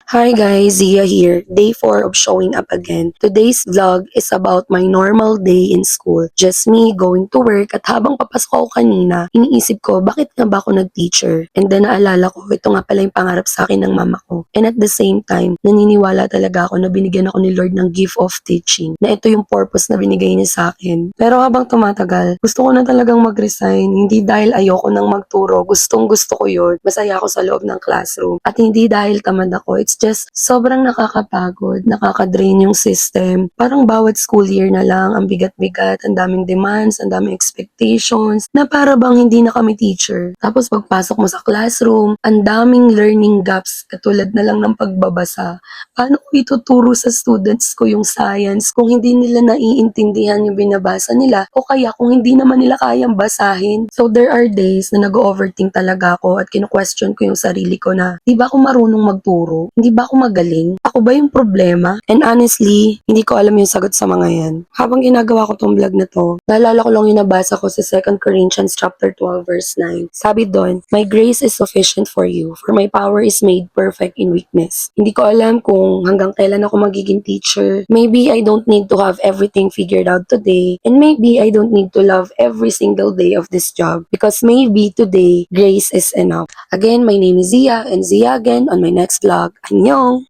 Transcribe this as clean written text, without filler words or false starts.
Hi guys, Zia here. Day 4 of showing up again. Today's vlog is about my normal day in school. Just me going to work at habang papasok ako kanina, iniisip ko bakit nga ba ako nag-teacher? And then naalala ko, ito nga pala yung pangarap sa akin ng mama ko. And at the same time, naniniwala talaga ako na binigyan ako ni Lord ng gift of teaching. Na ito yung purpose na binigay niya sa akin. Pero habang tumatagal, gusto ko na talagang mag-resign. Hindi dahil ayoko nang magturo. Gustong gusto ko yun. Masaya ako sa loob ng classroom. At hindi dahil tamad ako. It's just sobrang nakakapagod, nakaka-drain yung system. Parang bawat school year na lang, ang bigat-bigat, ang daming demands, ang daming expectations, na para bang hindi na kami teacher. Tapos pagpasok mo sa classroom, ang daming learning gaps, katulad na lang ng pagbabasa. Paano ko ituturo sa students ko yung science kung hindi nila naiintindihan yung binabasa nila o kaya kung hindi naman nila kayang basahin? So there are days na nag-overthink talaga ako at kino-question ko yung sarili ko na, di ba ako marunong magturo? Hindi ba ako magaling? Ako ba yung problema? And honestly, hindi ko alam yung sagot sa mga yan. Habang ginagawa ko tong vlog na to, naalala ko lang yung nabasa ko sa 2 Corinthians chapter 12 verse 9. Sabi doon, "My grace is sufficient for you, for my power is made perfect in weakness." Hindi ko alam kung hanggang kailan ako magiging teacher. Maybe I don't need to have everything figured out today, and maybe I don't need to love every single day of this job, because maybe today, grace is enough. Again, my name is Zia, and Zia again on my next vlog. Annyeong!